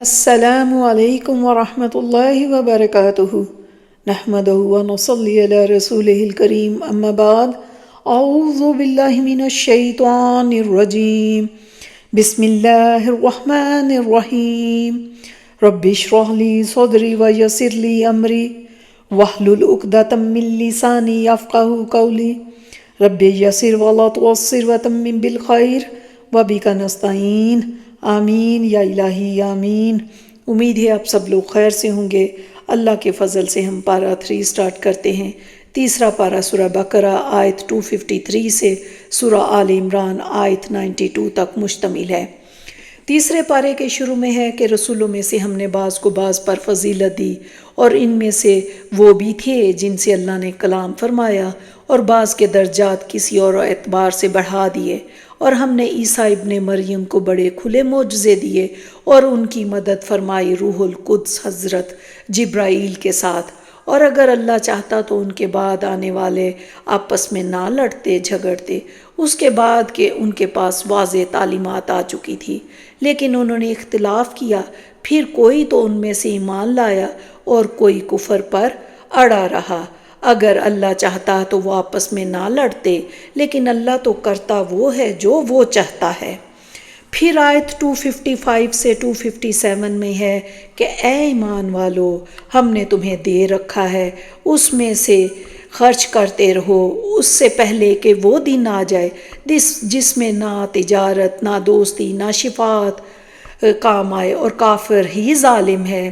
السلام علیکم ورحمۃ اللہ وبرکاتہ نحمدہ ونصلی علی رسولہ الکریم اما بعد اعوذ باللہ من الشیطان الرجیم بسم اللہ الرحمن الرحیم رب اشرح لی صدری ویسر لی امری واحلل عقدۃ من لسانی یفقہوا قولی رب یسر ولا تعسر وتمم بالخیر وبک نستعین آمین یا الہی آمین۔ امید ہے آپ سب لوگ خیر سے ہوں گے۔ اللہ کے فضل سے ہم پارہ 3 سٹارٹ کرتے ہیں۔ تیسرا پارہ سورہ بقرہ آیت 253 سے سورہ آل عمران آیت 92 تک مشتمل ہے۔ تیسرے پارے کے شروع میں ہے کہ رسولوں میں سے ہم نے بعض کو بعض پر فضیلت دی، اور ان میں سے وہ بھی تھے جن سے اللہ نے کلام فرمایا، اور بعض کے درجات کسی اور اعتبار سے بڑھا دیے، اور ہم نے عیسیٰ ابن مریم کو بڑے کھلے معجزے دیے، اور ان کی مدد فرمائی روح القدس حضرت جبرائیل کے ساتھ، اور اگر اللہ چاہتا تو ان کے بعد آنے والے آپس میں نہ لڑتے جھگڑتے، اس کے بعد کہ ان کے پاس واضح تعلیمات آ چکی تھی، لیکن انہوں نے اختلاف کیا، پھر کوئی تو ان میں سے ایمان لایا اور کوئی کفر پر اڑا رہا۔ اگر اللہ چاہتا تو وہ آپس میں نہ لڑتے، لیکن اللہ تو کرتا وہ ہے جو وہ چاہتا ہے۔ پھر آیت 255 سے 257 میں ہے کہ اے ایمان والو، ہم نے تمہیں دے رکھا ہے، اس میں سے خرچ کرتے رہو، اس سے پہلے کہ وہ دن آ جائے جس میں نہ تجارت، نہ دوستی، نہ شفاعت کام آئے، اور کافر ہی ظالم ہے۔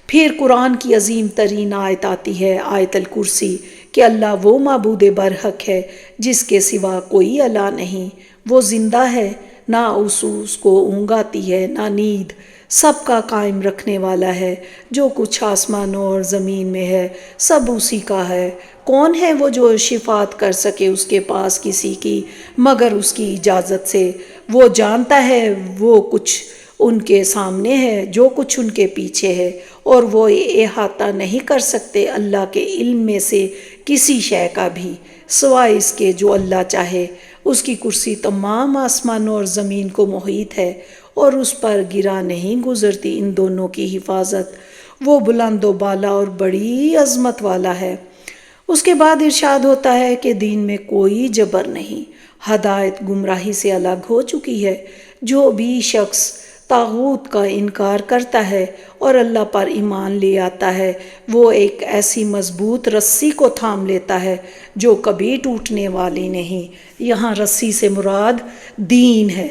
پھر قرآن کی عظیم ترین آیت آتی ہے، آیت الکرسی، کہ اللہ وہ معبود برحق ہے جس کے سوا کوئی الہ نہیں، وہ زندہ ہے، نہ اس کو اونگ آتی ہے نہ نیند، سب کا قائم رکھنے والا ہے، جو کچھ آسمانوں اور زمین میں ہے سب اسی کا ہے۔ کون ہے وہ جو شفاعت کر سکے اس کے پاس کسی کی مگر اس کی اجازت سے؟ وہ جانتا ہے وہ کچھ ان کے سامنے ہے، جو کچھ ان کے پیچھے ہے، اور وہ احاطہ نہیں کر سکتے اللہ کے علم میں سے کسی شے کا بھی، سوائے اس کے جو اللہ چاہے۔ اس کی کرسی تمام آسمانوں اور زمین کو محیط ہے، اور اس پر گرا نہیں گزرتی ان دونوں کی حفاظت۔ وہ بلند و بالا اور بڑی عظمت والا ہے۔ اس کے بعد ارشاد ہوتا ہے کہ دین میں کوئی جبر نہیں، ہدایت گمراہی سے الگ ہو چکی ہے۔ جو بھی شخص طاغوت کا انکار کرتا ہے اور اللہ پر ایمان لے آتا ہے، وہ ایک ایسی مضبوط رسی کو تھام لیتا ہے جو کبھی ٹوٹنے والی نہیں۔ یہاں رسی سے مراد دین ہے۔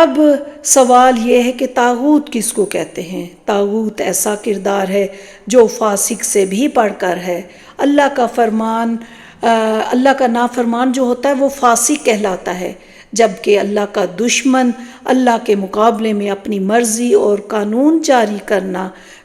اب سوال یہ ہے کہ طاغوت کس کو کہتے ہیں؟ طاغوت ایسا کردار ہے جو فاسق سے بھی بڑھ کر ہے۔ اللہ کا نافرمان جو ہوتا ہے وہ فاسق کہلاتا ہے، جبکہ اللہ کا دشمن اللہ کے مقابلے میں اپنی مرضی اور قانون جاری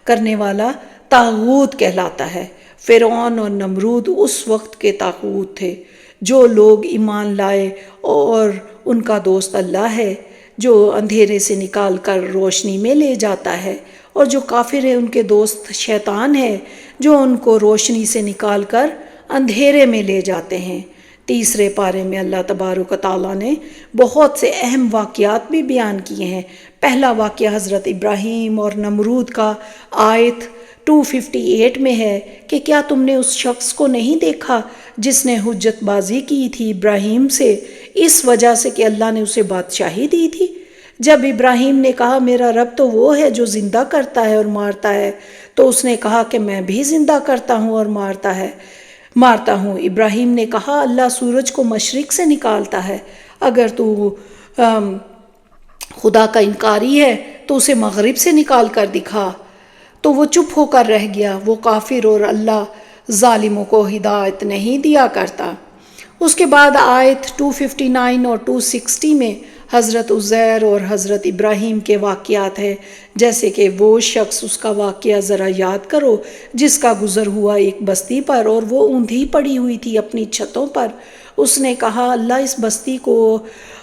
کرنے والا طاغوت کہلاتا ہے۔ فرعون اور نمرود اس وقت کے طاغوت تھے۔ جو لوگ ایمان لائے اور ان کا دوست اللہ ہے، جو اندھیرے سے نکال کر روشنی میں لے جاتا ہے، اور جو کافر ہے ان کے دوست شیطان ہے، جو ان کو روشنی سے نکال کر اندھیرے میں لے جاتے ہیں۔ تیسرے پارے میں اللہ تبارک و تعالیٰ نے بہت سے اہم واقعات بھی بیان کیے ہیں۔ پہلا واقعہ حضرت ابراہیم اور نمرود کا آیت 258 میں ہے کہ کیا تم نے اس شخص کو نہیں دیکھا جس نے حجت بازی کی تھی ابراہیم سے، اس وجہ سے کہ اللہ نے اسے بادشاہی دی تھی؟ جب ابراہیم نے کہا میرا رب تو وہ ہے جو زندہ کرتا ہے اور مارتا ہے، تو اس نے کہا کہ میں بھی زندہ کرتا ہوں اور مارتا ہوں۔ ابراہیم نے کہا اللہ سورج کو مشرق سے نکالتا ہے، اگر تو خدا کا انکاری ہے تو اسے مغرب سے نکال کر دکھا۔ تو وہ چپ ہو کر رہ گیا۔ وہ کافر اور اللہ ظالموں کو ہدایت نہیں دیا کرتا۔ اس کے بعد آیت 259 اور 260 میں حضرت عزیر اور حضرت ابراہیم کے واقعات ہیں، جیسے کہ وہ شخص، اس کا واقعہ ذرا یاد کرو، جس کا گزر ہوا ایک بستی پر اور وہ اوندھی پڑی ہوئی تھی اپنی چھتوں پر۔ اس نے کہا اللہ اس بستی کو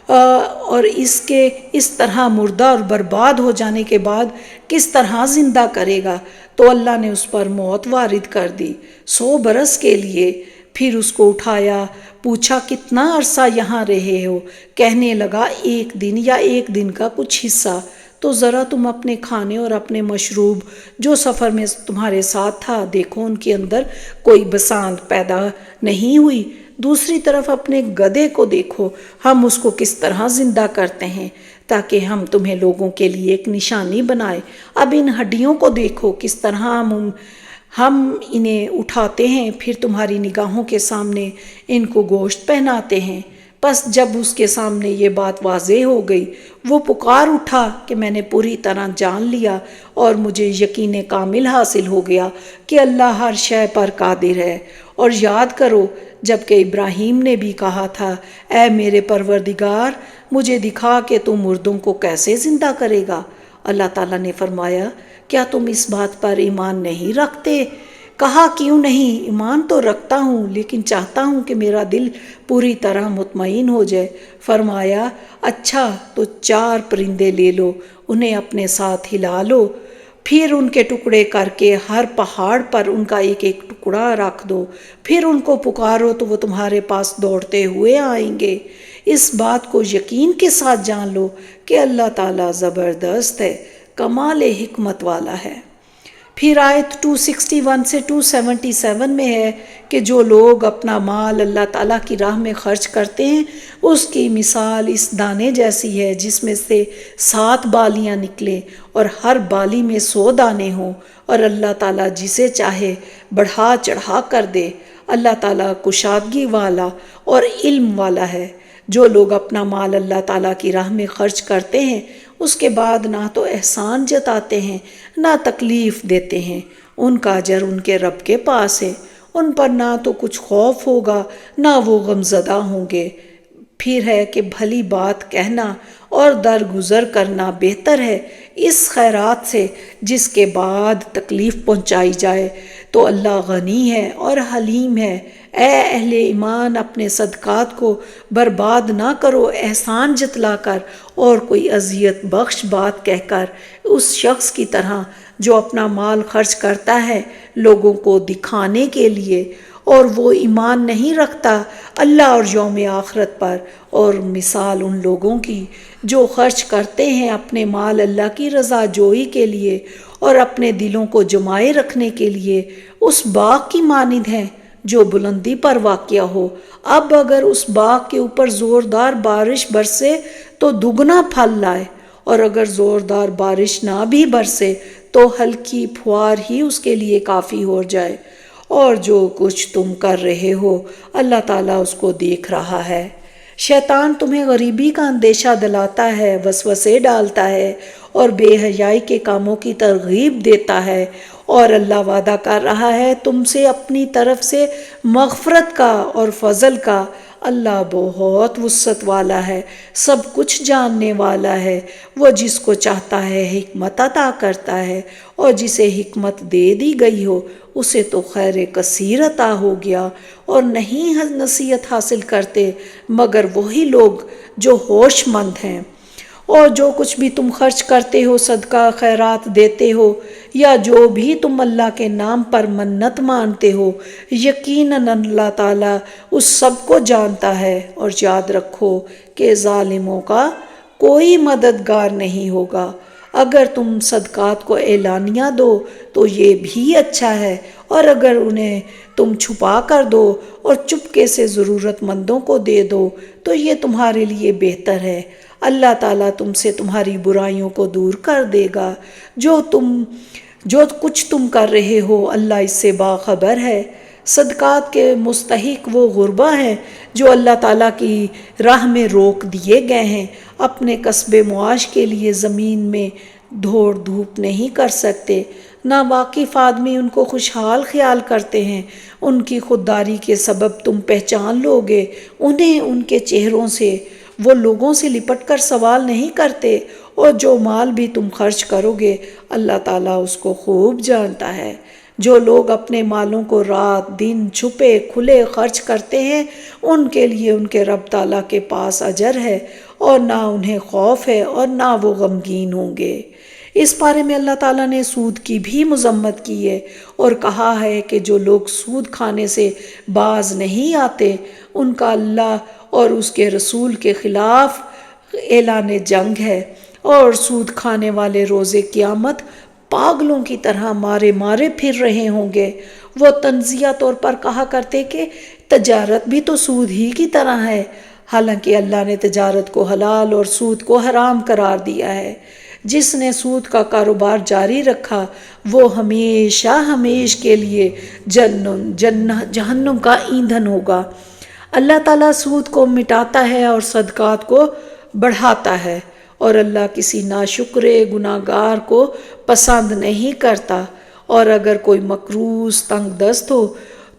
اور اس کے اس طرح مردہ اور برباد ہو جانے کے بعد کس طرح زندہ کرے گا؟ تو اللہ نے اس پر موت وارد کر دی 100 برس کے لیے۔ پھر اس کو اٹھایا، پوچھا کتنا عرصہ یہاں رہے ہو؟ کہنے لگا 1 دن یا 1 دن کا کچھ حصہ۔ تو ذرا تم اپنے کھانے اور اپنے مشروب جو سفر میں تمہارے ساتھ تھا دیکھو، ان کے اندر کوئی بساند پیدا نہیں ہوئی۔ دوسری طرف اپنے گدھے کو دیکھو، ہم اس کو کس طرح زندہ کرتے ہیں تاکہ ہم تمہیں لوگوں کے لیے ایک نشانی بنائے۔ اب ان ہڈیوں کو دیکھو کس طرح ہم انہیں اٹھاتے ہیں، پھر تمہاری نگاہوں کے سامنے ان کو گوشت پہناتے ہیں۔ پس جب اس کے سامنے یہ بات واضح ہو گئی، وہ پکار اٹھا کہ میں نے پوری طرح جان لیا اور مجھے یقین کامل حاصل ہو گیا کہ اللہ ہر شے پر قادر ہے۔ اور یاد کرو جب کہ ابراہیم نے بھی کہا تھا، اے میرے پروردگار، مجھے دکھا کہ تو مردوں کو کیسے زندہ کرے گا۔ اللہ تعالیٰ نے فرمایا، کیا تم اس بات پر ایمان نہیں رکھتے؟ کہا، کیوں نہیں، ایمان تو رکھتا ہوں، لیکن چاہتا ہوں کہ میرا دل پوری طرح مطمئن ہو جائے۔ فرمایا، اچھا تو 4 پرندے لے لو، انہیں اپنے ساتھ ہلا لو، پھر ان کے ٹکڑے کر کے ہر پہاڑ پر ان کا ایک ایک ٹکڑا رکھ دو، پھر ان کو پکارو تو وہ تمہارے پاس دوڑتے ہوئے آئیں گے۔ اس بات کو یقین کے ساتھ جان لو کہ اللہ تعالیٰ زبردست ہے، کمال حکمت والا ہے۔ پھر آیت 261 سے 277 میں ہے کہ جو لوگ اپنا مال اللہ تعالیٰ کی راہ میں خرچ کرتے ہیں، اس کی مثال اس دانے جیسی ہے جس میں سے 7 بالیاں نکلیں اور ہر بالی میں 100 دانے ہوں، اور اللہ تعالیٰ جسے چاہے بڑھا چڑھا کر دے۔ اللہ تعالیٰ کشادگی والا اور علم والا ہے۔ جو لوگ اپنا مال اللہ تعالیٰ کی راہ میں خرچ کرتے ہیں، اس کے بعد نہ تو احسان جتاتے ہیں نہ تکلیف دیتے ہیں، ان کا اجر ان کے رب کے پاس ہے، ان پر نہ تو کچھ خوف ہوگا نہ وہ غمزدہ ہوں گے۔ پھر ہے کہ بھلی بات کہنا اور درگزر کرنا بہتر ہے اس خیرات سے جس کے بعد تکلیف پہنچائی جائے، تو اللہ غنی ہے اور حلیم ہے۔ اے اہل ایمان، اپنے صدقات کو برباد نہ کرو احسان جتلا کر اور کوئی اذیت بخش بات کہہ کر، اس شخص کی طرح جو اپنا مال خرچ کرتا ہے لوگوں کو دکھانے کے لیے اور وہ ایمان نہیں رکھتا اللہ اور یوم آخرت پر، اور مثال ان لوگوں کی جو خرچ کرتے ہیں اپنے مال اللہ کی رضا جوئی کے لیے اور اپنے دلوں کو جمائے رکھنے کے لیے اس باغ کی مانند ہے جو بلندی پر واقع ہو۔ اب اگر اس باغ کے اوپر زوردار بارش برسے تو دگنا پھل لائے، اور اگر زوردار بارش نہ بھی برسے تو ہلکی پھوار ہی اس کے لیے کافی ہو جائے، اور جو کچھ تم کر رہے ہو اللہ تعالیٰ اس کو دیکھ رہا ہے۔ شیطان تمہیں غریبی کا اندیشہ دلاتا ہے، وسوسے ڈالتا ہے اور بے حیائی کے کاموں کی ترغیب دیتا ہے، اور اللہ وعدہ کر رہا ہے تم سے اپنی طرف سے مغفرت کا اور فضل کا۔ اللہ بہت وسعت والا ہے، سب کچھ جاننے والا ہے۔ وہ جس کو چاہتا ہے حکمت عطا کرتا ہے، اور جسے حکمت دے دی گئی ہو اسے تو خیر کثیر عطا ہو گیا، اور نہیں نصیحت حاصل کرتے مگر وہی لوگ جو ہوش مند ہیں۔ اور جو کچھ بھی تم خرچ کرتے ہو، صدقہ خیرات دیتے ہو، یا جو بھی تم اللہ کے نام پر منت مانتے ہو، یقیناً اللہ تعالیٰ اس سب کو جانتا ہے۔ اور یاد رکھو کہ ظالموں کا کوئی مددگار نہیں ہوگا۔ اگر تم صدقات کو اعلانیہ دو تو یہ بھی اچھا ہے، اور اگر انہیں تم چھپا کر دو اور چپکے سے ضرورت مندوں کو دے دو تو یہ تمہارے لیے بہتر ہے۔ اللہ تعالیٰ تم سے تمہاری برائیوں کو دور کر دے گا۔ جو کچھ تم کر رہے ہو اللہ اس سے باخبر ہے۔ صدقات کے مستحق وہ غربا ہیں جو اللہ تعالیٰ کی راہ میں روک دیے گئے ہیں، اپنے کسب معاش کے لیے زمین میں دوڑ دھوپ نہیں کر سکتے۔ ناواقف آدمی ان کو خوشحال خیال کرتے ہیں، ان کی خودداری کے سبب تم پہچان لوگے انہیں ان کے چہروں سے۔ وہ لوگوں سے لپٹ کر سوال نہیں کرتے، اور جو مال بھی تم خرچ کرو گے اللہ تعالیٰ اس کو خوب جانتا ہے۔ جو لوگ اپنے مالوں کو رات دن چھپے کھلے خرچ کرتے ہیں ان کے لیے ان کے رب تعالیٰ کے پاس اجر ہے، اور نہ انہیں خوف ہے اور نہ وہ غمگین ہوں گے۔ اس بارے میں اللہ تعالیٰ نے سود کی بھی مذمت کی ہے اور کہا ہے کہ جو لوگ سود کھانے سے باز نہیں آتے ان کا اللہ اور اس کے رسول کے خلاف اعلان جنگ ہے۔ اور سود کھانے والے روز قیامت پاگلوں کی طرح مارے مارے پھر رہے ہوں گے۔ وہ تنزیہ طور پر کہا کرتے کہ تجارت بھی تو سود ہی کی طرح ہے، حالانکہ اللہ نے تجارت کو حلال اور سود کو حرام قرار دیا ہے۔ جس نے سود کا کاروبار جاری رکھا وہ ہمیشہ ہمیش کے لیے جہنم کا ایندھن ہوگا۔ اللہ تعالیٰ سود کو مٹاتا ہے اور صدقات کو بڑھاتا ہے، اور اللہ کسی ناشکر گناہ گار کو پسند نہیں کرتا۔ اور اگر کوئی مقروض تنگ دست ہو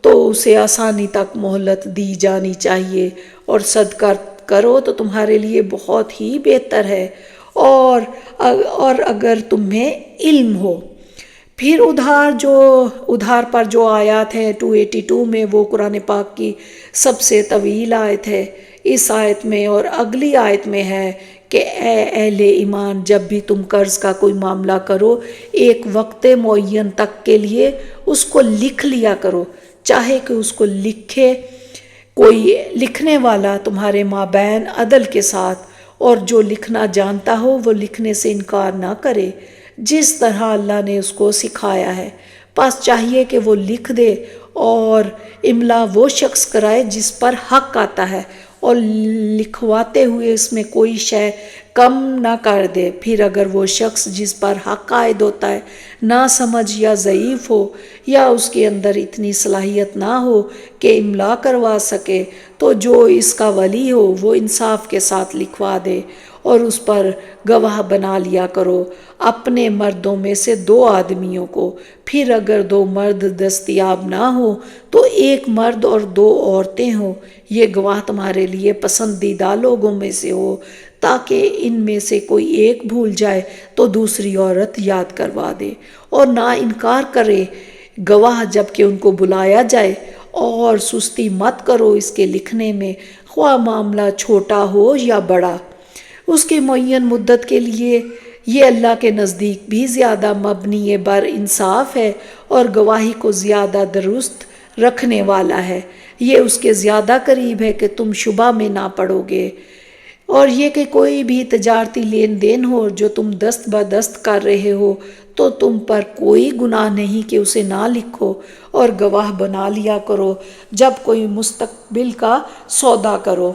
تو اسے آسانی تک مہلت دی جانی چاہیے، اور صدقہ کرو تو تمہارے لیے بہت ہی بہتر ہے، اور اگر تمہیں علم ہو۔ پھر ادھار پر جو آیات ہے 282 میں، وہ قرآن پاک کی سب سے طویل آیت ہے۔ اس آیت میں اور اگلی آیت میں ہے کہ اے اہل ایمان، جب بھی تم قرض کا کوئی معاملہ کرو ایک وقت معین تک کے لیے اس کو لکھ لیا کرو، چاہے کہ اس کو لکھے کوئی لکھنے والا تمہارے مابین عدل کے ساتھ، اور جو لکھنا جانتا ہو وہ لکھنے سے انکار نہ کرے جس طرح اللہ نے اس کو سکھایا ہے۔ پس چاہیے کہ وہ لکھ دے، اور املا وہ شخص کرائے جس پر حق آتا ہے، اور لکھواتے ہوئے اس میں کوئی شے کم نہ کر دے۔ پھر اگر وہ شخص جس پر حق عائد ہوتا ہے نہ سمجھ یا ضعیف ہو، یا اس کے اندر اتنی صلاحیت نہ ہو کہ املا کروا سکے، تو جو اس کا ولی ہو وہ انصاف کے ساتھ لکھوا دے، اور اس پر گواہ بنا لیا کرو اپنے مردوں میں سے 2 آدمیوں کو۔ پھر اگر 2 مرد دستیاب نہ ہو تو 1 مرد اور 2 عورتیں ہوں۔ یہ گواہ تمہارے لیے پسندیدہ لوگوں میں سے ہو، تاکہ ان میں سے کوئی ایک بھول جائے تو دوسری عورت یاد کروا دے، اور نہ انکار کرے گواہ جب کہ ان کو بلایا جائے، اور سستی مت کرو اس کے لکھنے میں، خواہ معاملہ چھوٹا ہو یا بڑا، اس کی معین مدت کے لیے۔ یہ اللہ کے نزدیک بھی زیادہ مبنی بر انصاف ہے اور گواہی کو زیادہ درست رکھنے والا ہے۔ یہ اس کے زیادہ قریب ہے کہ تم شبہ میں نہ پڑو گے۔ اور یہ کہ کوئی بھی تجارتی لین دین ہو جو تم دست بدست کر رہے ہو تو تم پر کوئی گناہ نہیں کہ اسے نہ لکھو، اور گواہ بنا لیا کرو جب کوئی مستقبل کا سودا کرو،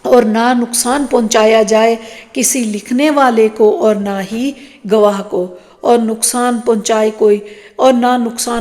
اور نہ نقصان پہنچایا جائے کسی لکھنے والے کو اور نہ ہی گواہ کو، اور نہ نقصان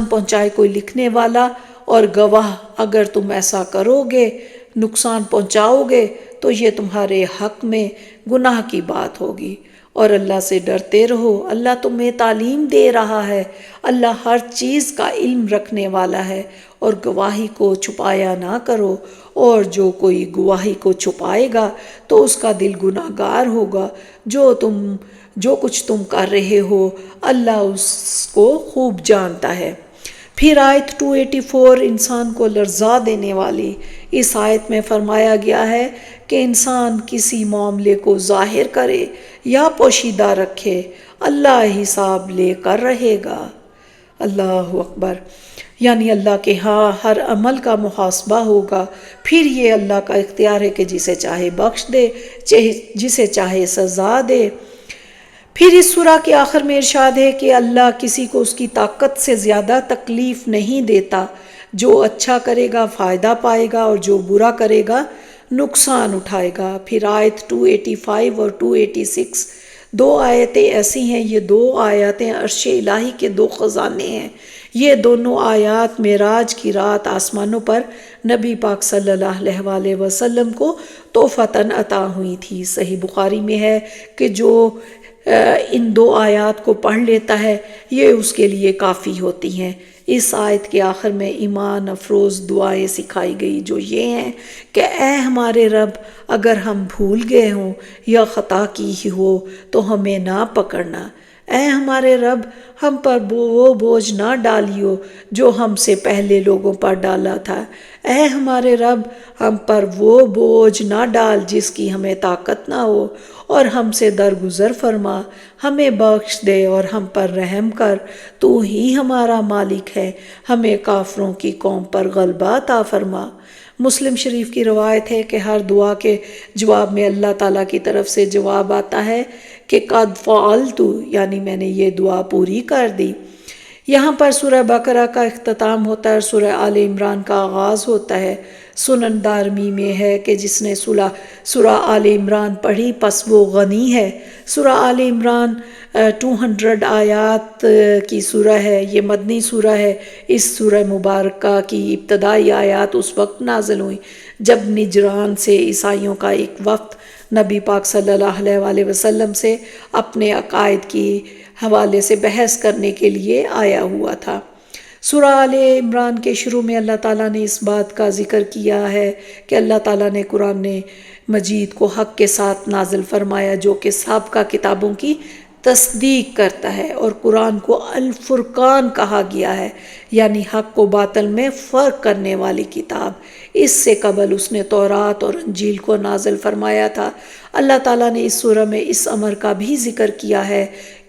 پہنچائے کوئی لکھنے والا اور گواہ۔ اگر تم ایسا کرو گے، نقصان پہنچاؤ گے، تو یہ تمہارے حق میں گناہ کی بات ہوگی۔ اور اللہ سے ڈرتے رہو، اللہ تمہیں تعلیم دے رہا ہے، اللہ ہر چیز کا علم رکھنے والا ہے۔ اور گواہی کو چھپایا نہ کرو، اور جو کوئی گواہی کو چھپائے گا تو اس کا دل گناہ گار ہوگا۔ جو کچھ تم کر رہے ہو اللہ اس کو خوب جانتا ہے۔ پھر آیت 284 انسان کو لرزا دینے والی۔ اس آیت میں فرمایا گیا ہے کہ انسان کسی معاملے کو ظاہر کرے یا پوشیدہ رکھے، اللہ حساب لے کر رہے گا۔ اللہ اکبر! یعنی اللہ کے ہاں ہر عمل کا محاسبہ ہوگا۔ پھر یہ اللہ کا اختیار ہے کہ جسے چاہے بخش دے، جسے چاہے سزا دے۔ پھر اس سورہ کے آخر میں ارشاد ہے کہ اللہ کسی کو اس کی طاقت سے زیادہ تکلیف نہیں دیتا۔ جو اچھا کرے گا فائدہ پائے گا، اور جو برا کرے گا نقصان اٹھائے گا۔ پھر آیت 285 اور 286 2 آیتیں ایسی ہیں، یہ 2 آیاتیں عرش الہی کے 2 خزانے ہیں۔ یہ دونوں آیات معراج کی رات آسمانوں پر نبی پاک صلی اللہ علیہ وآلہ وسلم کو تحفتاً عطا ہوئی تھی۔ صحیح بخاری میں ہے کہ جو ان 2 آیات کو پڑھ لیتا ہے یہ اس کے لیے کافی ہوتی ہیں۔ اس آیت کے آخر میں ایمان افروز دعائیں سکھائی گئی، جو یہ ہیں کہ اے ہمارے رب، اگر ہم بھول گئے ہوں یا خطا کی ہی ہو تو ہمیں نہ پکڑنا۔ اے ہمارے رب، ہم پر وہ بوجھ نہ ڈالیو جو ہم سے پہلے لوگوں پر ڈالا تھا۔ اے ہمارے رب، ہم پر وہ بوجھ نہ ڈال جس کی ہمیں طاقت نہ ہو، اور ہم سے درگزر فرما، ہمیں بخش دے اور ہم پر رحم کر، تو ہی ہمارا مالک ہے، ہمیں کافروں کی قوم پر غلبہ عطا فرما۔ مسلم شریف کی روایت ہے کہ ہر دعا کے جواب میں اللہ تعالیٰ کی طرف سے جواب آتا ہے کہ قد فعلت یعنی میں نے یہ دعا پوری کر دی۔ یہاں پر سورہ بقرہ کا اختتام ہوتا ہے اور سورہ آل عمران کا آغاز ہوتا ہے۔ سنن دارمی میں ہے کہ جس نے سورہ آل عمران پڑھی پس وہ غنی ہے۔ سورہ آل عمران 200 آیات کی سورہ ہے، یہ مدنی سورہ ہے۔ اس سورہ مبارکہ کی ابتدائی آیات اس وقت نازل ہوئیں جب نجران سے عیسائیوں کا ایک وفد نبی پاک صلی اللہ علیہ وسلم سے اپنے عقائد کی حوالے سے بحث کرنے کے لیے آیا ہوا تھا۔ سورہ آل عمران کے شروع میں اللہ تعالیٰ نے اس بات کا ذکر کیا ہے کہ اللہ تعالیٰ نے قرآن مجید کو حق کے ساتھ نازل فرمایا جو کہ سابقہ کتابوں کی تصدیق کرتا ہے، اور قرآن کو الفرقان کہا گیا ہے، یعنی حق و باطل میں فرق کرنے والی کتاب۔ اس سے قبل اس نے تورات اور انجیل کو نازل فرمایا تھا۔ اللہ تعالیٰ نے اس سورہ میں اس امر کا بھی ذکر کیا ہے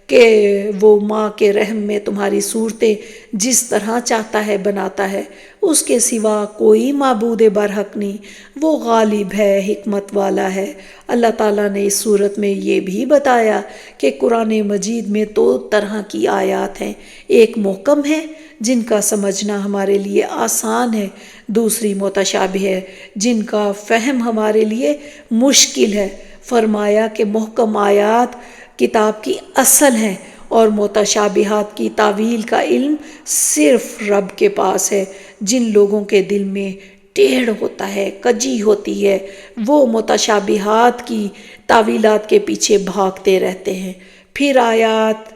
کہ وہ ماں کے رحم میں تمہاری صورتیں جس طرح چاہتا ہے بناتا ہے، اس کے سوا کوئی معبود برحق نہیں، وہ غالب ہے، حکمت والا ہے۔ اللہ تعالیٰ نے اس صورت میں یہ بھی بتایا کہ قرآن مجید میں 2 طرح کی آیات ہیں، ایک محکم ہے جن کا سمجھنا ہمارے لیے آسان ہے، دوسری متشابہ ہے جن کا فہم ہمارے لیے مشکل ہے۔ فرمایا کہ محکم آیات کتاب کی اصل ہیں اور متشابہات کی تعویل کا علم صرف رب کے پاس ہے۔ جن لوگوں کے دل میں ٹیڑھ ہوتا ہے، کجی ہوتی ہے، وہ متشابہات کی تعویلات کے پیچھے بھاگتے رہتے ہیں۔ پھر آیات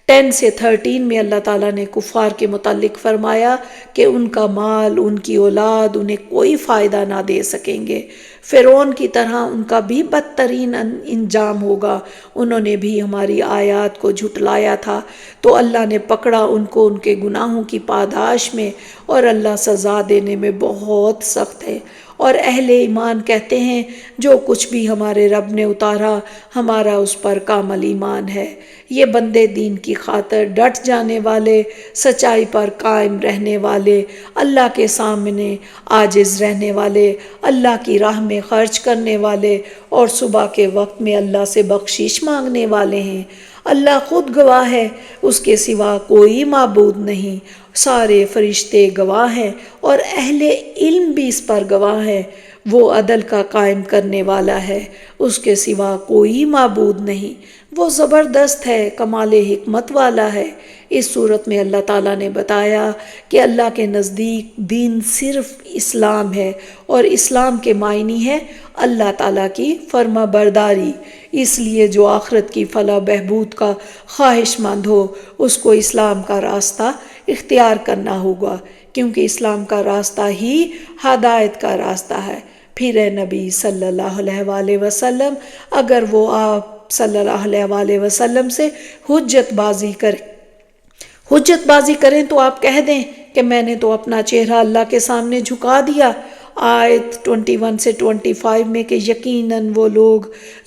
10 سے 13 میں اللہ تعالیٰ نے کفار کے متعلق فرمایا کہ ان کا مال، ان کی اولاد انہیں کوئی فائدہ نہ دے سکیں گے۔ فرعون کی طرح ان کا بھی بدترین انجام ہوگا، انہوں نے بھی ہماری آیات کو جھٹلایا تھا تو اللہ نے پکڑا ان کو ان کے گناہوں کی پاداش میں، اور اللہ سزا دینے میں بہت سخت ہے۔ اور اہل ایمان کہتے ہیں جو کچھ بھی ہمارے رب نے اتارا ہمارا اس پر کامل ایمان ہے۔ یہ بندے دین کی خاطر ڈٹ جانے والے، سچائی پر قائم رہنے والے، اللہ کے سامنے عاجز رہنے والے، اللہ کی راہ میں خرچ کرنے والے اور صبح کے وقت میں اللہ سے بخشش مانگنے والے ہیں۔ اللہ خود گواہ ہے، اس کے سوا کوئی معبود نہیں، سارے فرشتے گواہ ہیں اور اہل علم بھی اس پر گواہ ہیں۔ وہ عدل کا قائم کرنے والا ہے، اس کے سوا کوئی معبود نہیں، وہ زبردست ہے، کمال حکمت والا ہے۔ اس صورت میں اللہ تعالیٰ نے بتایا کہ اللہ کے نزدیک دین صرف اسلام ہے، اور اسلام کے معنی ہے اللہ تعالیٰ کی فرما برداری۔ اس لیے جو آخرت کی فلاح بہبود کا خواہش مند ہو اس کو اسلام کا راستہ اختیار کرنا ہوگا، کیونکہ اسلام کا راستہ ہی ہدایت کا راستہ ہے۔ پھر اے نبی صلی اللہ علیہ وآلہ وسلم، اگر وہ آپ صلی اللہ علیہ وآلہ وسلم سے حجت بازی کریں تو آپ کہہ دیں کہ میں نے تو اپنا چہرہ اللہ کے سامنے جھکا دیا۔ آیت 21 سے 25 میں کہ یقیناً وہ لوگ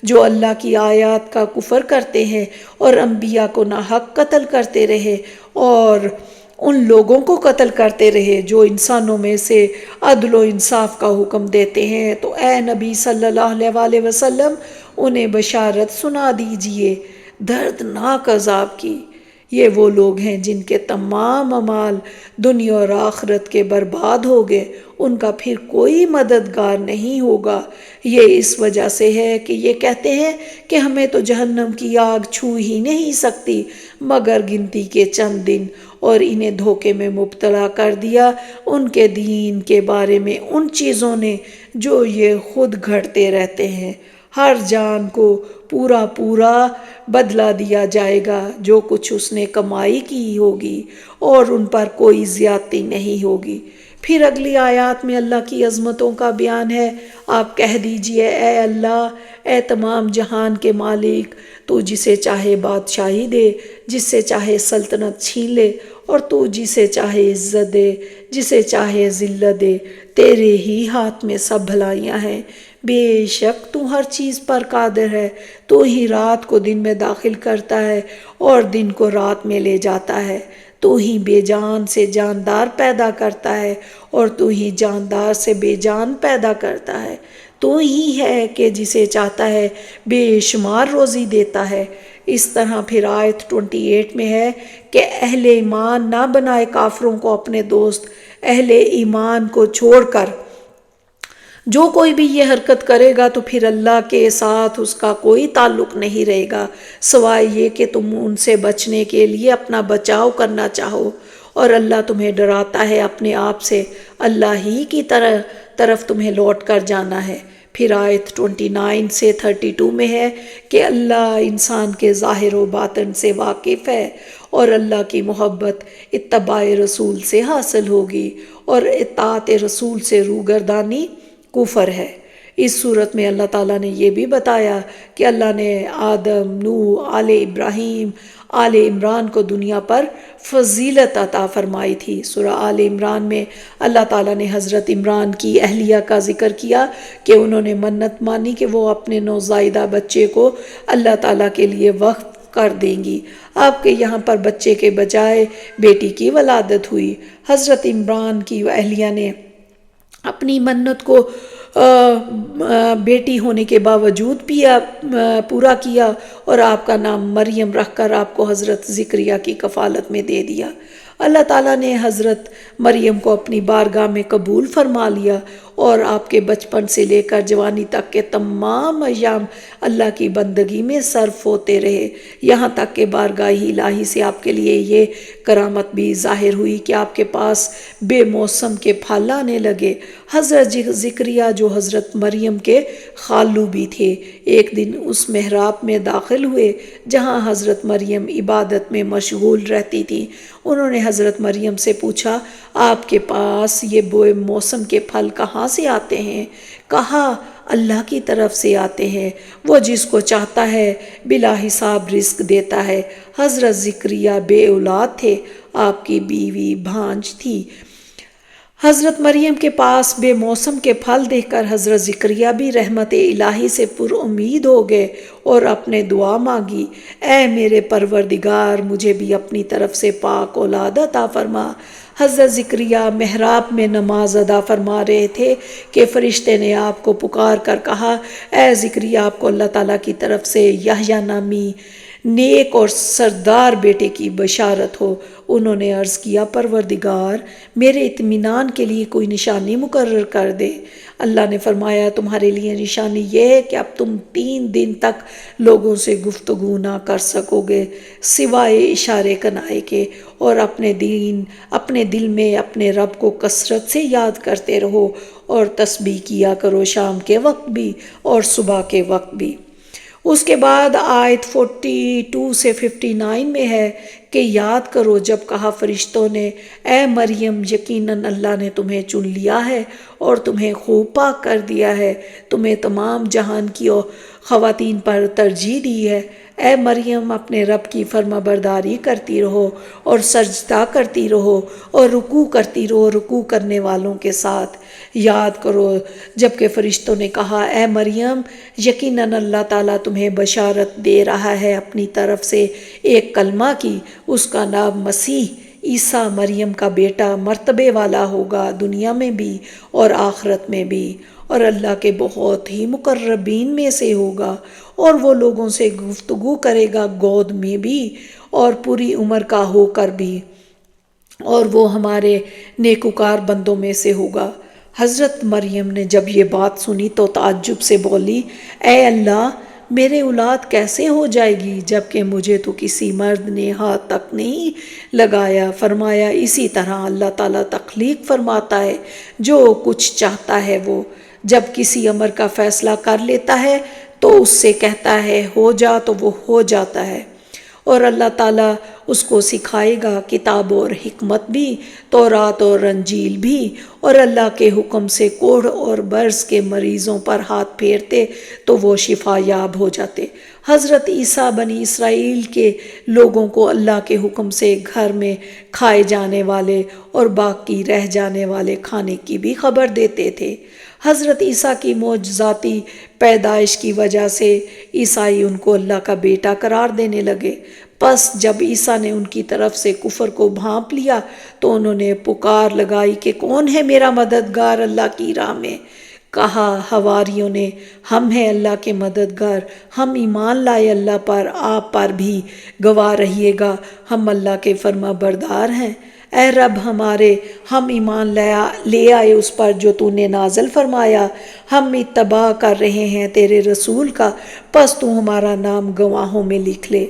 جو اللہ کی آیات کا کفر کرتے ہیں اور انبیاء کو ناحق قتل کرتے رہے اور ان لوگوں کو قتل کرتے رہے جو انسانوں میں سے عدل و انصاف کا حکم دیتے ہیں، تو اے نبی صلی اللہ علیہ وآلہ وسلم انہیں بشارت سنا دیجئے دردناک عذاب کی۔ یہ وہ لوگ ہیں جن کے تمام اعمال دنیا اور آخرت کے برباد ہو گئے، ان کا پھر کوئی مددگار نہیں ہوگا۔ یہ اس وجہ سے ہے کہ یہ کہتے ہیں کہ ہمیں تو جہنم کی آگ چھو ہی نہیں سکتی مگر گنتی کے چند دن، اور انہیں دھوکے میں مبتلا کر دیا ان کے دین کے بارے میں ان چیزوں نے جو یہ خود گھڑتے رہتے ہیں۔ ہر جان کو پورا بدلہ دیا جائے گا جو کچھ اس نے کمائی کی ہوگی، اور ان پر کوئی زیادتی نہیں ہوگی۔ پھر اگلی آیات میں اللہ کی عظمتوں کا بیان ہے۔ آپ کہہ دیجئے اے اللہ، اے تمام جہان کے مالک، تو جسے چاہے بادشاہی دے، جس سے چاہے سلطنت چھین لے، اور تو جسے چاہے عزت دے، جسے چاہے ذلت دے، تیرے ہی ہاتھ میں سب بھلائیاں ہیں۔ بے شک تو ہر چیز پر قادر ہے، تو ہی رات کو دن میں داخل کرتا ہے اور دن کو رات میں لے جاتا ہے، تو ہی بے جان سے جاندار پیدا کرتا ہے اور تو ہی جاندار سے بے جان پیدا کرتا ہے، تو ہی ہے کہ جسے چاہتا ہے بے شمار روزی دیتا ہے۔ اس طرح پھر آیت 28 میں ہے کہ اہل ایمان نہ بنائے کافروں کو اپنے دوست، اہل ایمان کو چھوڑ کر۔ جو کوئی بھی یہ حرکت کرے گا تو پھر اللہ کے ساتھ اس کا کوئی تعلق نہیں رہے گا سوائے یہ کہ تم ان سے بچنے کے لیے اپنا بچاؤ کرنا چاہو، اور اللہ تمہیں ڈراتا ہے اپنے آپ سے، اللہ ہی کی طرف تمہیں لوٹ کر جانا ہے۔ پھر آیت 29 سے 32 میں ہے کہ اللہ انسان کے ظاہر و باطن سے واقف ہے، اور اللہ کی محبت اتباع رسول سے حاصل ہوگی، اور اطاعت رسول سے روگردانی کفر ہے۔ اس صورت میں اللہ تعالیٰ نے یہ بھی بتایا کہ اللہ نے آدم، نوح، آل ابراہیم، آل عمران کو دنیا پر فضیلت عطا فرمائی تھی۔ سورہ آل عمران میں اللہ تعالیٰ نے حضرت عمران کی اہلیہ کا ذکر کیا کہ انہوں نے منت مانی کہ وہ اپنے نوزائیدہ بچے کو اللہ تعالیٰ کے لیے وقف کر دیں گی۔ آپ کے یہاں پر بچے کے بجائے بیٹی کی ولادت ہوئی۔ حضرت عمران کی اہلیہ نے اپنی منت کو بیٹی ہونے کے باوجود پورا کیا، اور آپ کا نام مریم رکھ کر آپ کو حضرت زکریا کی کفالت میں دے دیا۔ اللہ تعالیٰ نے حضرت مریم کو اپنی بارگاہ میں قبول فرما لیا، اور آپ کے بچپن سے لے کر جوانی تک کے تمام ایام اللہ کی بندگی میں صرف ہوتے رہے، یہاں تک کہ بارگاہ الہی سے آپ کے لیے یہ کرامت بھی ظاہر ہوئی کہ آپ کے پاس بے موسم کے پھل آنے لگے۔ حضرت زکریا جو حضرت مریم کے خالو بھی تھے، ایک دن اس محراب میں داخل ہوئے جہاں حضرت مریم عبادت میں مشغول رہتی تھی۔ انہوں نے حضرت مریم سے پوچھا، آپ کے پاس یہ بے موسم کے پھل کہاں سے آتے ہیں؟ کہا، اللہ کی طرف سے آتے ہیں، وہ جس کو چاہتا ہے بلا حساب رزق دیتا ہے۔ حضرت زکریا بے اولاد تھے، آپ کی بیوی بھانج تھی۔ حضرت مریم کے پاس بے موسم کے پھل دیکھ کر حضرت زکریا بھی رحمت الہی سے پر امید ہو گئے اور اپنے دعا مانگی، اے میرے پروردگار، مجھے بھی اپنی طرف سے پاک اولاد عطا فرما۔ حضرت زکریا محراب میں نماز ادا فرما رہے تھے کہ فرشتے نے آپ کو پکار کر کہا، اے زکریا، آپ کو اللہ تعالیٰ کی طرف سے یحییٰ نامی نیک اور سردار بیٹے کی بشارت ہو۔ انہوں نے عرض کیا، پروردگار، میرے اطمینان کے لیے کوئی نشانی مقرر کر دے۔ اللہ نے فرمایا، تمہارے لیے نشانی یہ ہے کہ اب تم 3 دن تک لوگوں سے گفتگو نہ کر سکو گے سوائے اشارے کنائے کے، اور اپنے دل میں اپنے رب کو کثرت سے یاد کرتے رہو، اور تسبیح کیا کرو شام کے وقت بھی اور صبح کے وقت بھی۔ اس کے بعد آیت 42 سے 59 میں ہے کہ یاد کرو جب کہا فرشتوں نے، اے مریم، یقیناً اللہ نے تمہیں چن لیا ہے اور تمہیں خوب پاک کر دیا ہے، تمہیں تمام جہان کی خواتین پر ترجیح دی ہے۔ اے مریم، اپنے رب کی فرما برداری کرتی رہو اور سجدہ کرتی رہو اور رکوع کرتی رہو رکوع کرنے والوں کے ساتھ۔ یاد کرو جب کہ فرشتوں نے کہا، اے مریم، یقیناً اللہ تعالیٰ تمہیں بشارت دے رہا ہے اپنی طرف سے ایک کلمہ کی، اس کا نام مسیح عیسیٰ مریم کا بیٹا مرتبے والا ہوگا، دنیا میں بھی اور آخرت میں بھی، اور اللہ کے بہت ہی مقربین میں سے ہوگا، اور وہ لوگوں سے گفتگو کرے گا گود میں بھی اور پوری عمر کا ہو کر بھی، اور وہ ہمارے نیکوکار بندوں میں سے ہوگا۔ حضرت مریم نے جب یہ بات سنی تو تعجب سے بولی، اے اللہ، میرے اولاد کیسے ہو جائے گی جبکہ مجھے تو کسی مرد نے ہاتھ تک نہیں لگایا؟ فرمایا، اسی طرح اللہ تعالیٰ تخلیق فرماتا ہے جو کچھ چاہتا ہے، وہ جب کسی امر کا فیصلہ کر لیتا ہے تو اس سے کہتا ہے ہو جا تو وہ ہو جاتا ہے، اور اللہ تعالیٰ اس کو سکھائے گا کتاب اور حکمت بھی، تورات اور انجیل بھی، اور اللہ کے حکم سے کوڑھ اور برس کے مریضوں پر ہاتھ پھیرتے تو وہ شفا یاب ہو جاتے۔ حضرت عیسیٰ بنی اسرائیل کے لوگوں کو اللہ کے حکم سے گھر میں کھائے جانے والے اور باقی رہ جانے والے کھانے کی بھی خبر دیتے تھے۔ حضرت عیسیٰ کی معجزاتی پیدائش کی وجہ سے عیسائی ان کو اللہ کا بیٹا قرار دینے لگے۔ پس جب عیسیٰ نے ان کی طرف سے کفر کو بھانپ لیا تو انہوں نے پکار لگائی کہ کون ہے میرا مددگار اللہ کی راہ میں؟ کہا حواریوں نے ہم ہیں اللہ کے مددگار، ہم ایمان لائے اللہ پر، آپ پر بھی گواہ رہیے گا، ہم اللہ کے فرما بردار ہیں۔ اے رب ہمارے، ہم ایمان لے آئے اس پر جو تو نے نازل فرمایا، ہم اتباع کر رہے ہیں تیرے رسول کا، پس تو ہمارا نام گواہوں میں لکھ لے۔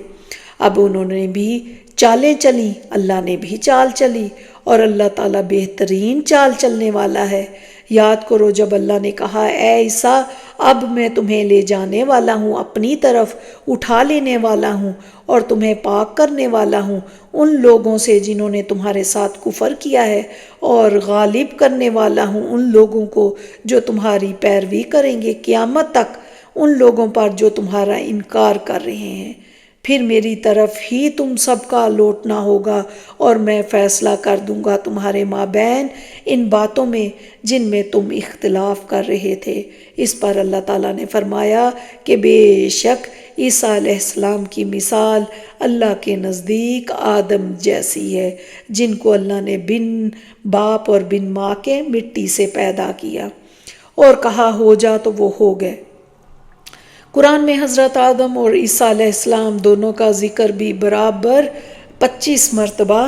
اب انہوں نے بھی چالیں چلیں، اللہ نے بھی چال چلی، اور اللہ تعالیٰ بہترین چال چلنے والا ہے۔ یاد کرو جب اللہ نے کہا اے عیسیٰ اب میں تمہیں لے جانے والا ہوں، اپنی طرف اٹھا لینے والا ہوں اور تمہیں پاک کرنے والا ہوں ان لوگوں سے جنہوں نے تمہارے ساتھ کفر کیا ہے، اور غالب کرنے والا ہوں ان لوگوں کو جو تمہاری پیروی کریں گے قیامت تک، ان لوگوں پر جو تمہارا انکار کر رہے ہیں۔ پھر میری طرف ہی تم سب کا لوٹنا ہوگا اور میں فیصلہ کر دوں گا تمہارے مابین ان باتوں میں جن میں تم اختلاف کر رہے تھے۔ اس پر اللہ تعالیٰ نے فرمایا کہ بے شک عیسیٰ علیہ السلام کی مثال اللہ کے نزدیک آدم جیسی ہے، جن کو اللہ نے بن باپ اور بن ماں کے مٹی سے پیدا کیا اور کہا ہو جا تو وہ ہو گئے۔ قرآن میں حضرت آدم اور عیسیٰ علیہ السلام دونوں کا ذکر بھی برابر 25 مرتبہ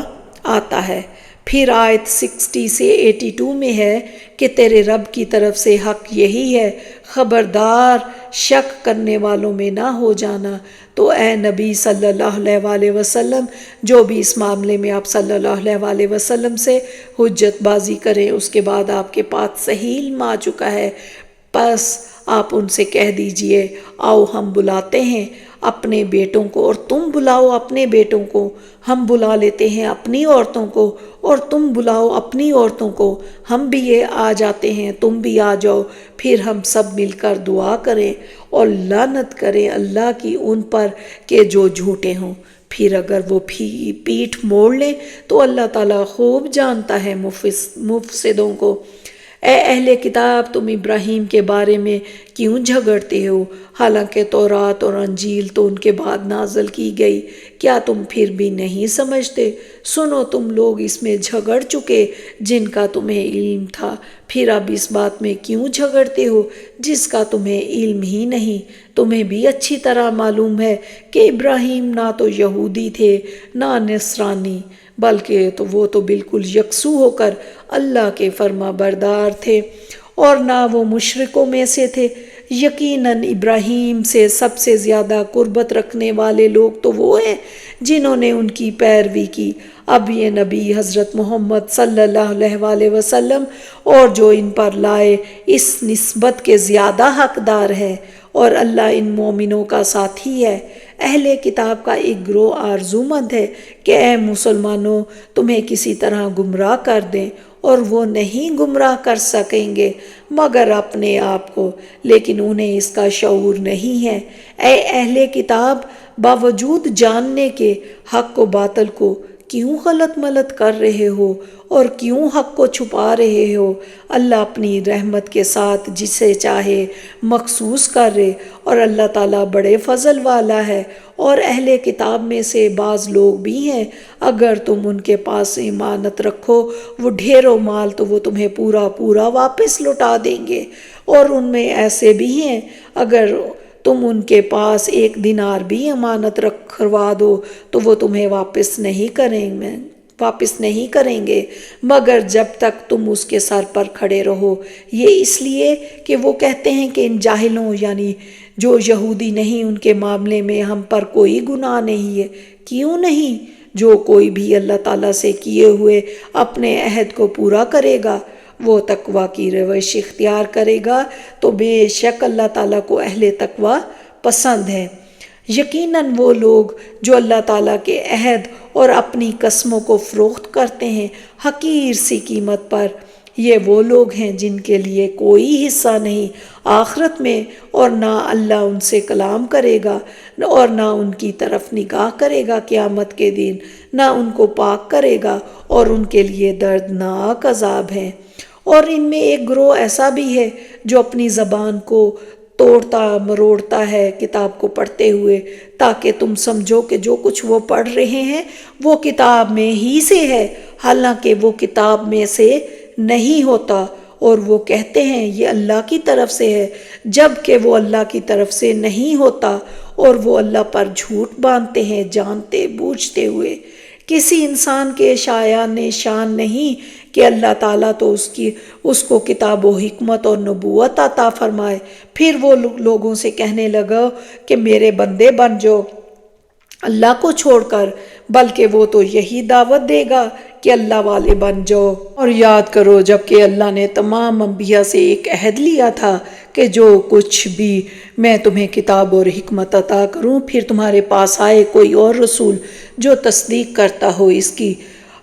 آتا ہے۔ پھر آیت 60 سے 82 میں ہے کہ تیرے رب کی طرف سے حق یہی ہے، خبردار شک کرنے والوں میں نہ ہو جانا۔ تو اے نبی صلی اللہ علیہ وآلہ وسلم، جو بھی اس معاملے میں آپ صلی اللہ علیہ وآلہ وسلم سے حجت بازی کریں، اس کے بعد آپ کے پاس صحیح علم آ چکا ہے، پس آپ ان سے کہہ دیجئے آؤ ہم بلاتے ہیں اپنے بیٹوں کو اور تم بلاؤ اپنے بیٹوں کو، ہم بلا لیتے ہیں اپنی عورتوں کو اور تم بلاؤ اپنی عورتوں کو، ہم بھی یہ آ جاتے ہیں تم بھی آ جاؤ، پھر ہم سب مل کر دعا کریں اور لعنت کریں اللہ کی ان پر کہ جو جھوٹے ہوں۔ پھر اگر وہ پیٹھ موڑ لیں تو اللہ تعالیٰ خوب جانتا ہے مفسدوں کو۔ اے اہل کتاب تم ابراہیم کے بارے میں کیوں جھگڑتے ہو، حالانکہ تورات اور انجیل تو ان کے بعد نازل کی گئی، کیا تم پھر بھی نہیں سمجھتے؟ سنو تم لوگ اس میں جھگڑ چکے جن کا تمہیں علم تھا، پھر اب اس بات میں کیوں جھگڑتے ہو جس کا تمہیں علم ہی نہیں؟ تمہیں بھی اچھی طرح معلوم ہے کہ ابراہیم نہ تو یہودی تھے نہ نصرانی، بلکہ وہ تو بالکل یکسو ہو کر اللہ کے فرما بردار تھے، اور نہ وہ مشرکوں میں سے تھے۔ یقیناً ابراہیم سے سب سے زیادہ قربت رکھنے والے لوگ تو وہ ہیں جنہوں نے ان کی پیروی کی۔ اب یہ نبی حضرت محمد صلی اللہ علیہ وآلہ وسلم اور جو ان پر لائے اس نسبت کے زیادہ حقدار ہے، اور اللہ ان مومنوں کا ساتھی ہے۔ اہل کتاب کا ایک گروہ آرزو مند ہے کہ اے مسلمانوں تمہیں کسی طرح گمراہ کر دیں، اور وہ نہیں گمراہ کر سکیں گے مگر اپنے آپ کو، لیکن انہیں اس کا شعور نہیں ہے۔ اے اہل کتاب باوجود جاننے کے حق و باطل کو کیوں غلط ملت کر رہے ہو اور کیوں حق کو چھپا رہے ہو؟ اللہ اپنی رحمت کے ساتھ جسے چاہے مخصوص کرے، اور اللہ تعالیٰ بڑے فضل والا ہے۔ اور اہل کتاب میں سے بعض لوگ بھی ہیں اگر تم ان کے پاس امانت رکھو وہ ڈھیروں مال تو وہ تمہیں پورا پورا واپس لوٹا دیں گے، اور ان میں ایسے بھی ہیں اگر تم ان کے پاس 1 دینار بھی امانت رکھوا دو تو وہ تمہیں واپس نہیں کریں گے مگر جب تک تم اس کے سر پر کھڑے رہو۔ یہ اس لیے کہ وہ کہتے ہیں کہ ان جاہلوں یعنی جو یہودی نہیں ان کے معاملے میں ہم پر کوئی گناہ نہیں ہے۔ کیوں نہیں؟ جو کوئی بھی اللہ تعالیٰ سے کیے ہوئے اپنے عہد کو پورا کرے گا، وہ تقویٰ کی روش اختیار کرے گا تو بے شک اللہ تعالیٰ کو اہل تقویٰ پسند ہے۔ یقیناً وہ لوگ جو اللہ تعالیٰ کے عہد اور اپنی قسموں کو فروخت کرتے ہیں حقیر سی قیمت پر، یہ وہ لوگ ہیں جن کے لیے کوئی حصہ نہیں آخرت میں، اور نہ اللہ ان سے کلام کرے گا اور نہ ان کی طرف نگاہ کرے گا قیامت کے دن، نہ ان کو پاک کرے گا، اور ان کے لیے دردناک عذاب ہے۔ اور ان میں ایک گروہ ایسا بھی ہے جو اپنی زبان کو توڑتا مروڑتا ہے کتاب کو پڑھتے ہوئے، تاکہ تم سمجھو کہ جو کچھ وہ پڑھ رہے ہیں وہ کتاب میں ہی سے ہے، حالانکہ وہ کتاب میں سے نہیں ہوتا، اور وہ کہتے ہیں یہ اللہ کی طرف سے ہے، جب کہ وہ اللہ کی طرف سے نہیں ہوتا، اور وہ اللہ پر جھوٹ باندھتے ہیں جانتے بوجھتے ہوئے۔ کسی انسان کے شایان شان نہیں کہ اللہ تعالیٰ تو اس کو کتاب و حکمت اور نبوت عطا فرمائے۔ پھر وہ لوگوں سے کہنے لگا کہ میرے بندے بن جاؤ اللہ کو چھوڑ کر، بلکہ وہ تو یہی دعوت دے گا کہ اللہ والے بن جاؤ۔ اور یاد کرو جب کہ اللہ نے تمام انبیاء سے ایک عہد لیا تھا کہ جو کچھ بھی میں تمہیں کتاب اور حکمت عطا کروں، پھر تمہارے پاس آئے کوئی اور رسول جو تصدیق کرتا ہو اس کی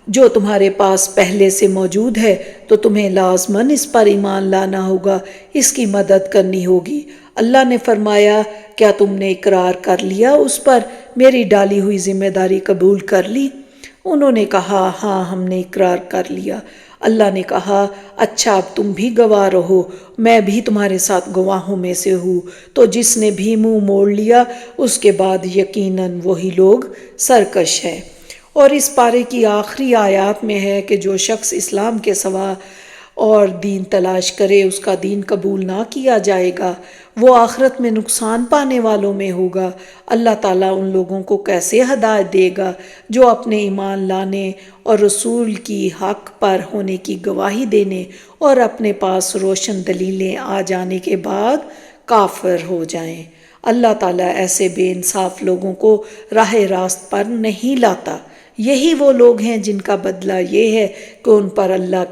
جو تمہارے پاس پہلے سے موجود ہے، تو تمہیں لازماً اس پر ایمان لانا ہوگا، اس کی مدد کرنی ہوگی۔ اللہ نے فرمایا کیا تم نے اقرار کر لیا اس پر، میری ڈالی ہوئی ذمہ داری قبول کر لی؟ انہوں نے کہا ہاں ہم نے اقرار کر لیا۔ اللہ نے کہا اچھا اب تم بھی گواہ رہو، میں بھی تمہارے ساتھ گواہوں میں سے ہوں۔ تو جس نے بھی منہ موڑ لیا اس کے بعد یقیناً وہی لوگ سرکش ہیں۔ اور اس پارے کی آخری آیات میں ہے کہ جو شخص اسلام کے سوا اور دین تلاش کرے اس کا دین قبول نہ کیا جائے گا، وہ آخرت میں نقصان پانے والوں میں ہوگا۔ اللہ تعالیٰ ان لوگوں کو کیسے ہدایت دے گا جو اپنے ایمان لانے اور رسول کی حق پر ہونے کی گواہی دینے اور اپنے پاس روشن دلیلیں آ جانے کے بعد کافر ہو جائیں۔ اللہ تعالیٰ ایسے بے انصاف لوگوں کو راہ راست پر نہیں لاتا۔ یہی وہ لوگ ہیں جن کا بدلہ یہ ہے کہ ان پر اللہ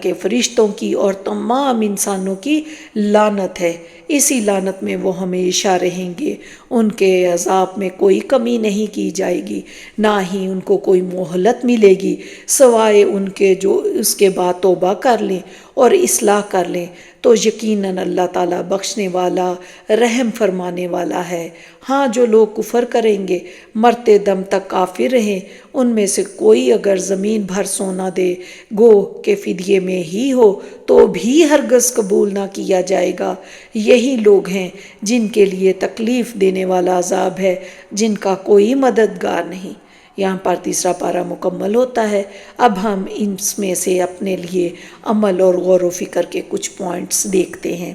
کے فرشتوں کی اور تمام انسانوں کی لعنت ہے۔ اسی لعنت میں وہ ہمیشہ رہیں گے، ان کے عذاب میں کوئی کمی نہیں کی جائے گی، نہ ہی ان کو کوئی مہلت ملے گی سوائے ان کے جو اس کے بعد توبہ کر لیں اور اصلاح کر لیں، تو یقیناً اللہ تعالیٰ بخشنے والا رحم فرمانے والا ہے۔ ہاں جو لوگ کفر کریں گے مرتے دم تک کافر رہیں، ان میں سے کوئی اگر زمین بھر سونا دے گو کہ فدیے میں ہی ہو تو بھی ہرگز قبول نہ کیا جائے گا۔ یہی لوگ ہیں جن کے لیے تکلیف دینے والا عذاب ہے، جن کا کوئی مددگار نہیں۔ یہاں پر تیسرا پارہ مکمل ہوتا ہے۔ اب ہم اس میں سے اپنے لیے عمل اور غور و فکر کے کچھ پوائنٹس دیکھتے ہیں۔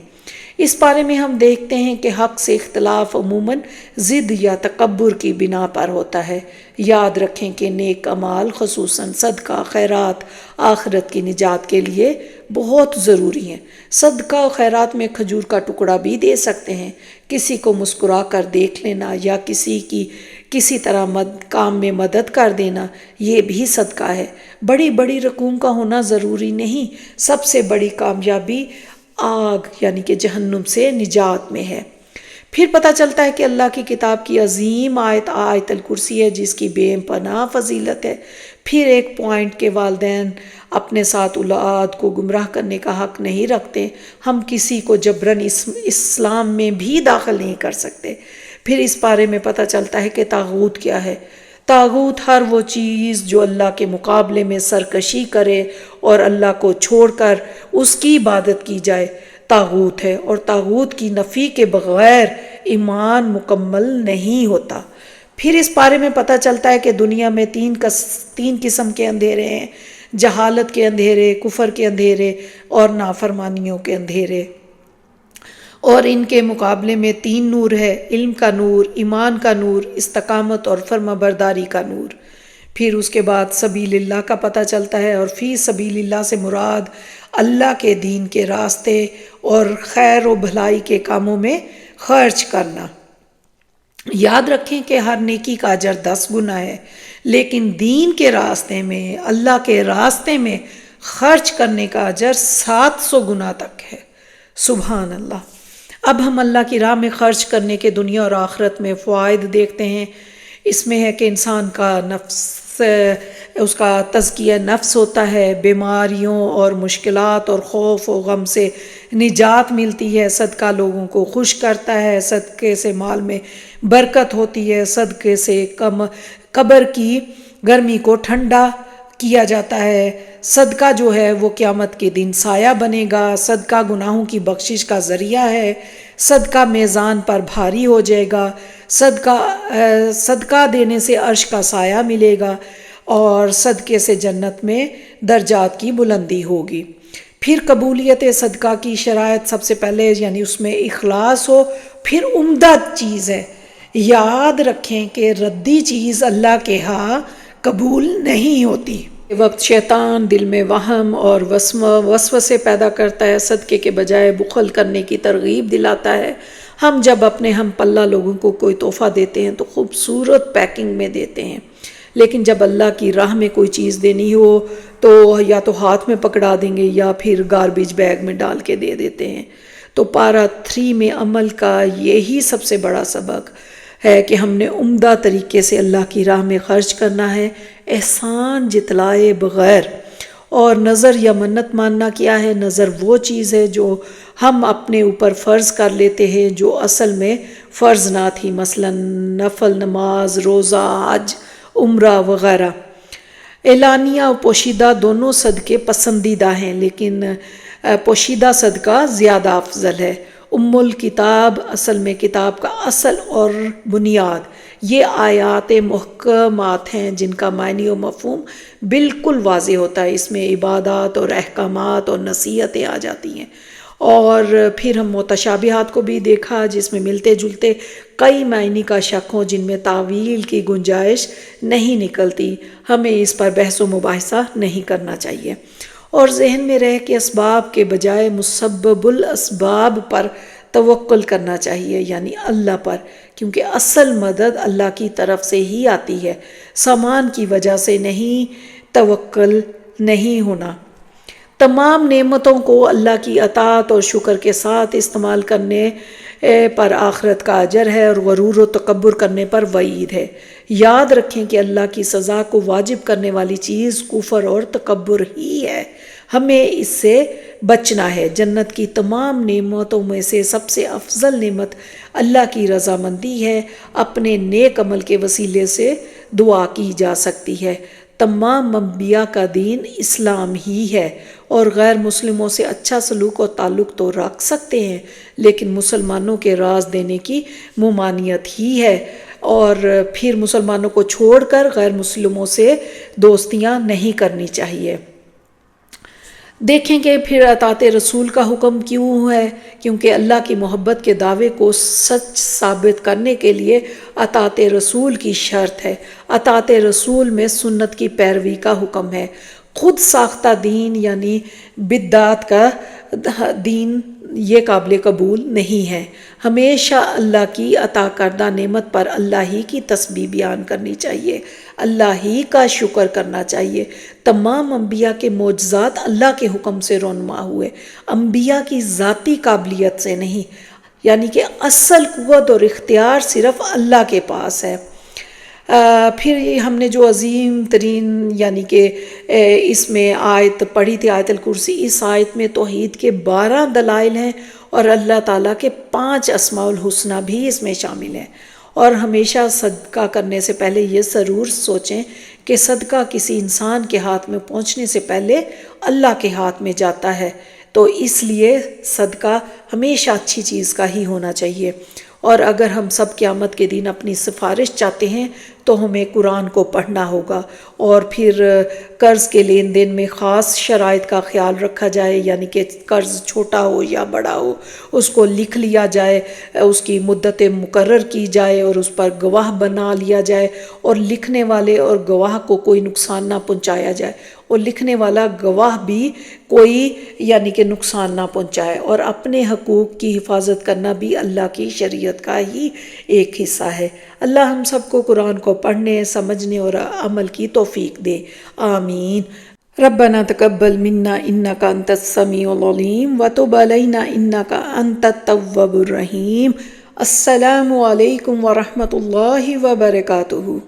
اس پارے میں ہم دیکھتے ہیں کہ حق سے اختلاف عموماً ضد یا تکبر کی بنا پر ہوتا ہے۔ یاد رکھیں کہ نیک اعمال خصوصاً صدقہ خیرات آخرت کی نجات کے لیے بہت ضروری ہیں۔ صدقہ و خیرات میں کھجور کا ٹکڑا بھی دے سکتے ہیں، کسی کو مسکرا کر دیکھ لینا یا کسی طرح کام میں مدد کر دینا، یہ بھی صدقہ ہے۔ بڑی بڑی رقوم کا ہونا ضروری نہیں، سب سے بڑی کامیابی آگ یعنی کہ جہنم سے نجات میں ہے۔ پھر پتہ چلتا ہے کہ اللہ کی کتاب کی عظیم آیت الکرسی ہے جس کی بے پناہ فضیلت ہے۔ پھر ایک پوائنٹ کے والدین اپنے ساتھ اولاد کو گمراہ کرنے کا حق نہیں رکھتے، ہم کسی کو جبراً اسلام میں بھی داخل نہیں کر سکتے۔ پھر اس بارے میں پتہ چلتا ہے کہ طاغوت کیا ہے۔ طاغوت ہر وہ چیز جو اللہ کے مقابلے میں سرکشی کرے اور اللہ کو چھوڑ کر اس کی عبادت کی جائے طاغوت ہے، اور طاغوت کی نفی کے بغیر ایمان مکمل نہیں ہوتا۔ پھر اس بارے میں پتہ چلتا ہے کہ دنیا میں تین قسم کے اندھیرے ہیں: جہالت کے اندھیرے، کفر کے اندھیرے اور نافرمانیوں کے اندھیرے، اور ان کے مقابلے میں 3 نور ہے: علم کا نور، ایمان کا نور، استقامت اور فرمانبرداری کا نور۔ پھر اس کے بعد سبیل اللہ کا پتہ چلتا ہے، اور فی سبیل اللہ سے مراد اللہ کے دین کے راستے اور خیر و بھلائی کے کاموں میں خرچ کرنا۔ یاد رکھیں کہ ہر نیکی کا اجر 10 گنا ہے، لیکن دین کے راستے میں، اللہ کے راستے میں خرچ کرنے کا اجر 700 گنا تک ہے۔ سبحان اللہ۔ اب ہم اللہ کی راہ میں خرچ کرنے کے دنیا اور آخرت میں فوائد دیکھتے ہیں۔ اس میں ہے کہ انسان کا نفس، اس کا تزکیہ نفس ہوتا ہے، بیماریوں اور مشکلات اور خوف و غم سے نجات ملتی ہے، صدقہ لوگوں کو خوش کرتا ہے، صدقے سے مال میں برکت ہوتی ہے، صدقے سے قبر کی گرمی کو ٹھنڈا کیا جاتا ہے، صدقہ جو ہے وہ قیامت کے دن سایہ بنے گا، صدقہ گناہوں کی بخشش کا ذریعہ ہے، صدقہ میزان پر بھاری ہو جائے گا، صدقہ دینے سے عرش کا سایہ ملے گا، اور صدقے سے جنت میں درجات کی بلندی ہوگی۔ پھر قبولیت صدقہ کی شرائط سب سے پہلے یعنی اس میں اخلاص ہو، پھر عمدہ چیز ہے یاد رکھیں کہ ردی چیز اللہ کے ہاں قبول نہیں ہوتی۔ وقت شیطان دل میں وہم اور وسوسے پیدا کرتا ہے، صدقے کے بجائے بخل کرنے کی ترغیب دلاتا ہے۔ ہم جب اپنے ہم پلہ لوگوں کو کوئی تحفہ دیتے ہیں تو خوبصورت پیکنگ میں دیتے ہیں، لیکن جب اللہ کی راہ میں کوئی چیز دینی ہو تو یا تو ہاتھ میں پکڑا دیں گے یا پھر گاربیج بیگ میں ڈال کے دے دیتے ہیں۔ تو پارہ 3 میں عمل کا یہی سب سے بڑا سبق ہے کہ ہم نے عمدہ طریقے سے اللہ کی راہ میں خرچ کرنا ہے، احسان جتلائے بغیر۔ اور نظر یا منت ماننا کیا ہے؟ نظر وہ چیز ہے جو ہم اپنے اوپر فرض کر لیتے ہیں جو اصل میں فرض نہ تھی، مثلا نفل نماز، روزہ، حج، عمرہ وغیرہ۔ اعلانیہ اور پوشیدہ دونوں صدقے پسندیدہ ہیں، لیکن پوشیدہ صدقہ زیادہ افضل ہے۔ ام الکتاب اصل میں کتاب کا اصل اور بنیاد یہ آیات محکمات ہیں جن کا معنی و مفہوم بالکل واضح ہوتا ہے۔ اس میں عبادات اور احکامات اور نصیحتیں آ جاتی ہیں۔ اور پھر ہم متشابہات کو بھی دیکھا جس میں ملتے جلتے کئی معنی کا شک ہوں جن میں تعویل کی گنجائش نہیں نکلتی۔ ہمیں اس پر بحث و مباحثہ نہیں کرنا چاہیے، اور ذہن میں رہے کہ اسباب کے بجائے مسبب الاسباب پر توکل کرنا چاہیے، یعنی اللہ پر، کیونکہ اصل مدد اللہ کی طرف سے ہی آتی ہے، سامان کی وجہ سے نہیں، توکل نہیں ہونا۔ تمام نعمتوں کو اللہ کی اطاعت اور شکر کے ساتھ استعمال کرنے پر آخرت کا اجر ہے، اور غرور و تکبر کرنے پر وعید ہے۔ یاد رکھیں کہ اللہ کی سزا کو واجب کرنے والی چیز کفر اور تکبر ہی ہے، ہمیں اس سے بچنا ہے۔ جنت کی تمام نعمتوں میں سے سب سے افضل نعمت اللہ کی رضامندی ہے، اپنے نیک عمل کے وسیلے سے دعا کی جا سکتی ہے۔ تمام انبیاء کا دین اسلام ہی ہے، اور غیر مسلموں سے اچھا سلوک و تعلق تو رکھ سکتے ہیں، لیکن مسلمانوں کے راز دینے کی ممانعت ہی ہے، اور پھر مسلمانوں کو چھوڑ کر غیر مسلموں سے دوستیاں نہیں کرنی چاہیے۔ دیکھیں کہ پھر اطاعت رسول کا حکم کیوں ہے، کیونکہ اللہ کی محبت کے دعوے کو سچ ثابت کرنے کے لیے اطاعت رسول کی شرط ہے۔ اطاعت رسول میں سنت کی پیروی کا حکم ہے۔ خود ساختہ دین یعنی بدعت کا دین یہ قابل قبول نہیں ہے۔ ہمیشہ اللہ کی عطا کردہ نعمت پر اللہ ہی کی تسبیح بیان کرنی چاہیے، اللہ ہی کا شکر کرنا چاہیے۔ تمام انبیاء کے معجزات اللہ کے حکم سے رونما ہوئے، انبیاء کی ذاتی قابلیت سے نہیں، یعنی کہ اصل قوت اور اختیار صرف اللہ کے پاس ہے۔ پھر ہم نے جو عظیم ترین یعنی کہ اس میں آیت پڑھی تھی، آیت الکرسی، اس آیت میں توحید کے 12 دلائل ہیں، اور اللہ تعالیٰ کے 5 اسماء الحسنہ بھی اس میں شامل ہیں۔ اور ہمیشہ صدقہ کرنے سے پہلے یہ ضرور سوچیں کہ صدقہ کسی انسان کے ہاتھ میں پہنچنے سے پہلے اللہ کے ہاتھ میں جاتا ہے، تو اس لیے صدقہ ہمیشہ اچھی چیز کا ہی ہونا چاہیے۔ اور اگر ہم سب قیامت کے دن اپنی سفارش چاہتے ہیں تو ہمیں قرآن کو پڑھنا ہوگا، اور پھر قرض کے لین دین میں خاص شرائط کا خیال رکھا جائے، یعنی کہ قرض چھوٹا ہو یا بڑا ہو اس کو لکھ لیا جائے، اس کی مدت مقرر کی جائے اور اس پر گواہ بنا لیا جائے، اور لکھنے والے اور گواہ کو کوئی نقصان نہ پہنچایا جائے، اور لکھنے والا گواہ بھی کوئی یعنی کہ نقصان نہ پہنچائے۔ اور اپنے حقوق کی حفاظت کرنا بھی اللہ کی شریعت کا ہی ایک حصہ ہے۔ اللہ ہم سب کو قرآن کو پڑھنے، سمجھنے اور عمل کی توفیق دے، آمین۔ ربنا تقبل منا انک انت السمیع العلیم وتب علینا انک انت التواب الرحیم۔ السلام علیکم ورحمۃ اللہ وبرکاتہ۔